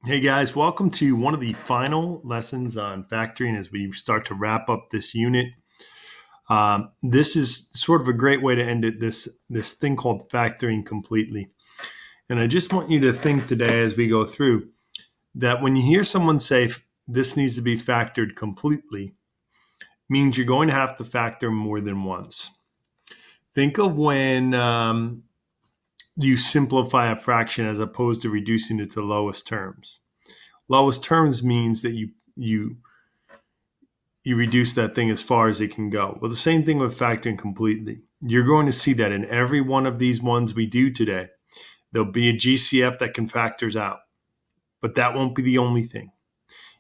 Hey guys, welcome to one of the final lessons on factoring as we start to wrap up this unit. This is sort of a great way to end it, this thing called factoring completely. And I just want you to think today as we go through that when you hear someone say this needs to be factored completely, means you're going to have to factor more than once. Think of when you simplify a fraction as opposed to reducing it to lowest terms. Lowest terms means that you reduce that thing as far as it can go. Well, the same thing with factoring completely. You're going to see that in every one of these ones we do today, there'll be a GCF that can factors out, but that won't be the only thing.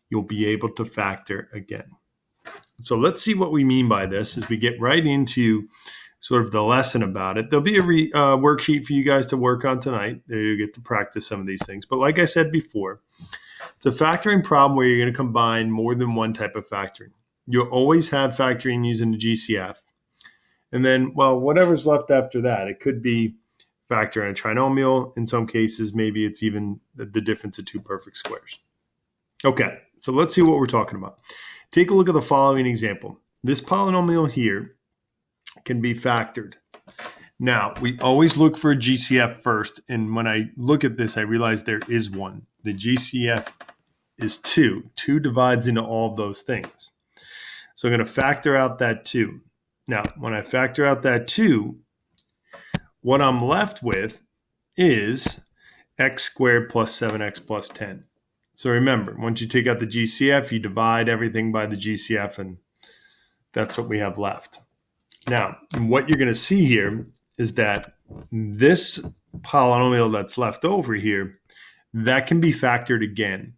You'll be able to factor again. So let's see what we mean by this as we get right into sort of the lesson about it. There'll be a worksheet for you guys to work on tonight. There you get to practice some of these things. But like I said before, it's a factoring problem where you're going to combine more than one type of factoring. You'll always have factoring using the GCF. And then, well, whatever's left after that, it could be factoring a trinomial. In some cases, maybe it's even the difference of two perfect squares. Okay, so let's see what we're talking about. Take a look at the following example. This polynomial here can be factored. Now, we always look for a GCF first. And when I look at this, I realize there is one. The GCF is 2. 2 divides into all of those things. So I'm going to factor out that 2. Now, when I factor out that 2, what I'm left with is x squared plus 7x plus 10. So remember, once you take out the GCF, you divide everything by the GCF, and that's what we have left. Now, what you're going to see here is that this polynomial that's left over here, that can be factored again.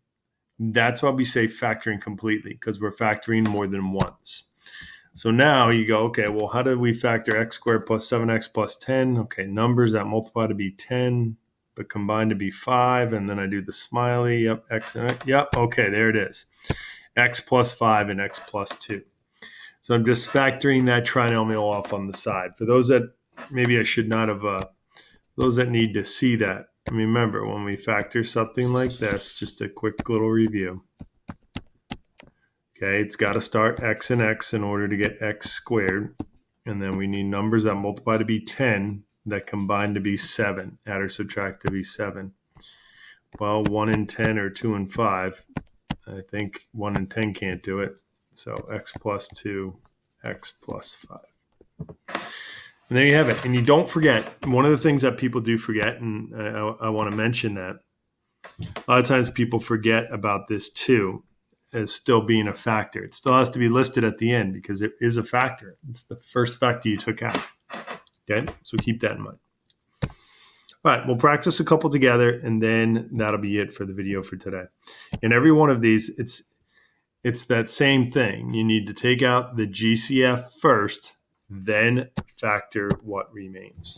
That's why we say factoring completely, because we're factoring more than once. So now you go, okay, well, how do we factor x squared plus 7x plus 10? Okay, numbers that multiply to be 10, but combine to be 5. And then I do the smiley. Yep, x and x. Yep, okay, there it is. X plus 5 and x plus 2. So I'm just factoring that trinomial off on the side. For those that maybe I should not have, those that need to see that. Remember, when we factor something like this, just a quick little review. Okay, it's got to start x and x in order to get x squared. And then we need numbers that multiply to be 10 that combine to be 7. Add or subtract to be 7. Well, 1 and 10 or 2 and 5. I think 1 and 10 can't do it. So x plus 2, x plus 5. And there you have it. And you don't forget, one of the things that people do forget, and I want to mention that, a lot of times people forget about this too, as still being a factor. It still has to be listed at the end because it is a factor. It's the first factor you took out. Okay, so keep that in mind. All right, we'll practice a couple together, and then that'll be it for the video for today. In every one of these, it's that same thing. You need to take out the GCF first, then factor what remains.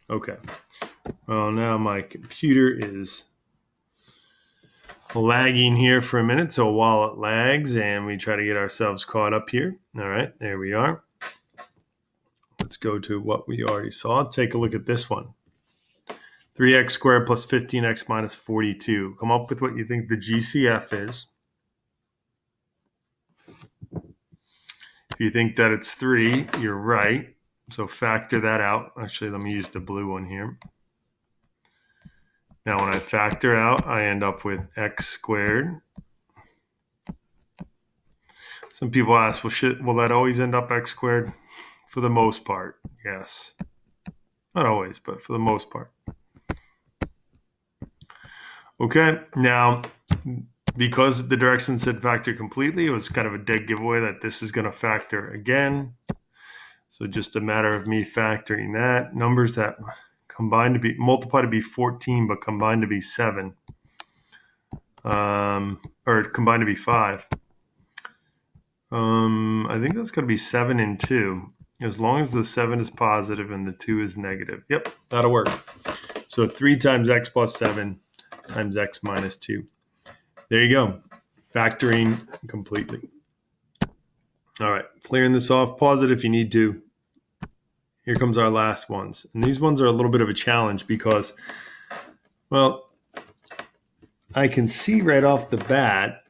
Okay. Well, now my computer is lagging here for a minute. So while it lags and we try to get ourselves caught up here. All right, there we are. Let's go to what we already saw. Take a look at this one. 3x squared plus 15x minus 42. Come up with what you think the GCF is. If you think that it's 3, you're right. So factor that out. Actually, let me use the blue one here. Now, when I factor out, I end up with x squared. Some people ask, well, will that always end up x squared? For the most part, yes. Not always, but for the most part. Okay, now, because the direction said factor completely, it was kind of a dead giveaway that this is going to factor again. So just a matter of me factoring that. Numbers that combine to be multiply to be 14, but combine to be 7, or combine to be 5. I think that's going to be 7 and 2, as long as the 7 is positive and the 2 is negative. Yep, that'll work. So 3 times x plus 7 times x minus 2. There you go. Factoring completely. All right, clearing this off. Pause it if you need to. Here comes our last ones. And these ones are a little bit of a challenge because, well, I can see right off the bat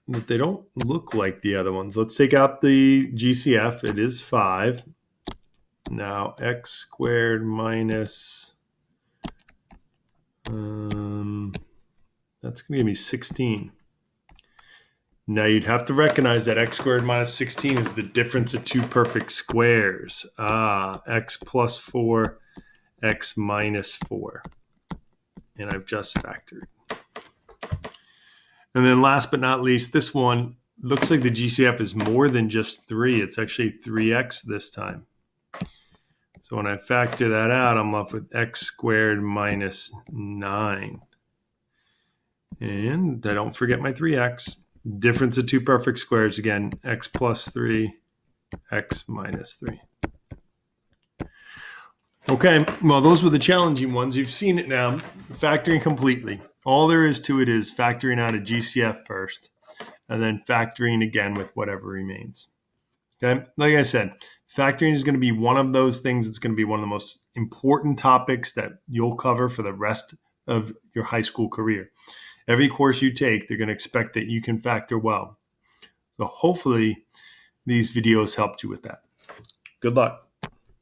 that they don't look like the other ones. Let's take out the GCF. It is 5. Now x squared minus, that's going to give me 16. Now you'd have to recognize that x squared minus 16 is the difference of two perfect squares. X plus 4, x minus 4. And I've just factored. And then last but not least, this one looks like the GCF is more than just 3. It's actually 3x this time. So when I factor that out, I'm left with x squared minus 9. And I don't forget my 3x. Difference of two perfect squares again, x plus 3, x minus 3. Okay, well, those were the challenging ones. You've seen it now, factoring completely. All there is to it is factoring out a GCF first, and then factoring again with whatever remains. Okay, like I said, factoring is going to be one of those things. It's going to be one of the most important topics that you'll cover for the rest of your high school career. Every course you take, they're going to expect that you can factor well. So hopefully these videos helped you with that. Good luck.